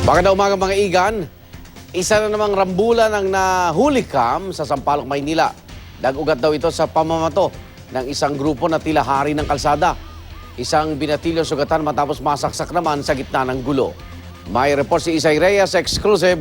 Magandang umaga mga igan. Isa na namang rambulan ang nahulikam sa Sampaloc, Maynila. Nag-ugat daw ito sa pamamato ng isang grupo na tila hari ng kalsada. Isang binatilyo sugatan matapos masaksak naman sa gitna ng gulo. May report si Isay Reyes, exclusive.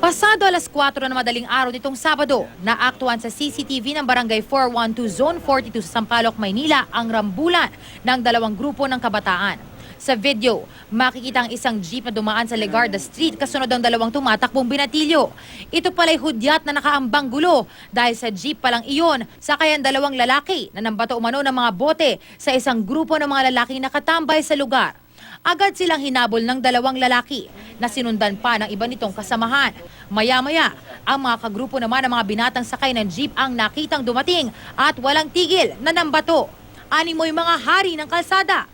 Pasado alas 4 na madaling araw nitong Sabado, naaktuhan sa CCTV ng Barangay 412 Zone 42 sa Sampaloc, Maynila ang rambulan ng dalawang grupo ng kabataan. Sa video, makikita ang isang jeep na dumaan sa Legarda Street kasunod ang dalawang tumatakbong binatilyo. Ito pala'y hudyat na nakaambang gulo dahil sa jeep palang iyon, sakayan dalawang lalaki na nambato umano ng mga bote sa isang grupo ng mga lalaking nakatambay sa lugar. Agad silang hinabol ng dalawang lalaki na sinundan pa ng iba nitong kasamahan. Maya-maya, ang mga kagrupo naman ng mga binatang sakay ng jeep ang nakitang dumating at walang tigil na nambato. Animoy mga hari ng kalsada.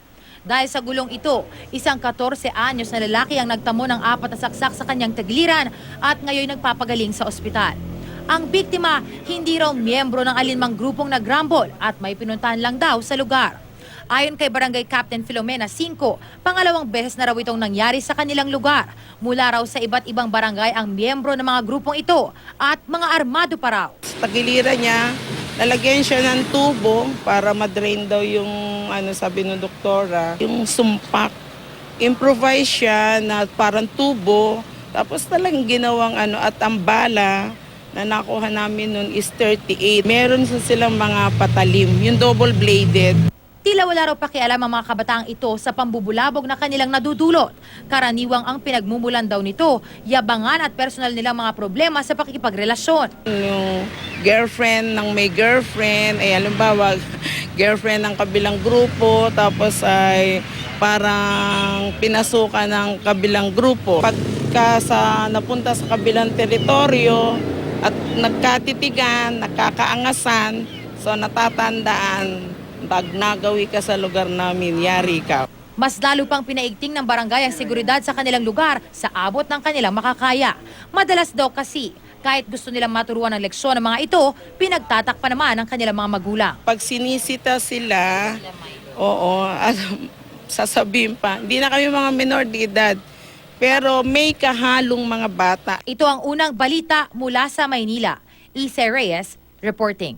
Dahil sa gulong ito, isang 14 anyos na lalaki ang nagtamo ng 4 na saksak sa kanyang tagiliran at ngayon nagpapagaling sa ospital. Ang biktima, hindi raw miyembro ng alinmang grupong nagrambol at may pinuntahan lang daw sa lugar. Ayon kay Barangay Captain Filomena 5, pangalawang beses na raw itong nangyari sa kanilang lugar. Mula raw sa iba't ibang barangay ang miyembro ng mga grupong ito at mga armado pa raw. Sa tagiliran niya, lalagyan siya ng tubo para madrain daw yung sabi ng doktora, yung sumpak. Improvise siya na parang tubo, tapos talagang ginawang at ang bala na nakuha namin nun is 38. Meron silang mga patalim, yung double-bladed. Tila wala raw pakialam ang mga kabataang ito sa pambubulabog na kanilang nadudulot. Karaniwang ang pinagmumulan daw nito, yabangan at personal nilang mga problema sa pakikipagrelasyon. Yung girlfriend ng may girlfriend, halimbawa, girlfriend ng kabilang grupo, tapos ay parang pinasukan ng kabilang grupo. Pagka napunta sa kabilang teritoryo at nagkatitigan, nakakaangasan, so natatandaan, pag nagawi ka sa lugar namin, yari ka. Mas lalo pang pinaigting ng barangay ang seguridad sa kanilang lugar sa abot ng kanilang makakaya. Madalas daw kasi, kahit gusto nilang maturuan ng leksyon ng mga ito, pinagtatakpa naman ang kanilang mga magulang. Pag sinisita sila, sasabihin pa, hindi na kami mga minor de edad, pero may kahalong mga bata. Ito ang unang balita mula sa Maynila. Isay Reyes, reporting.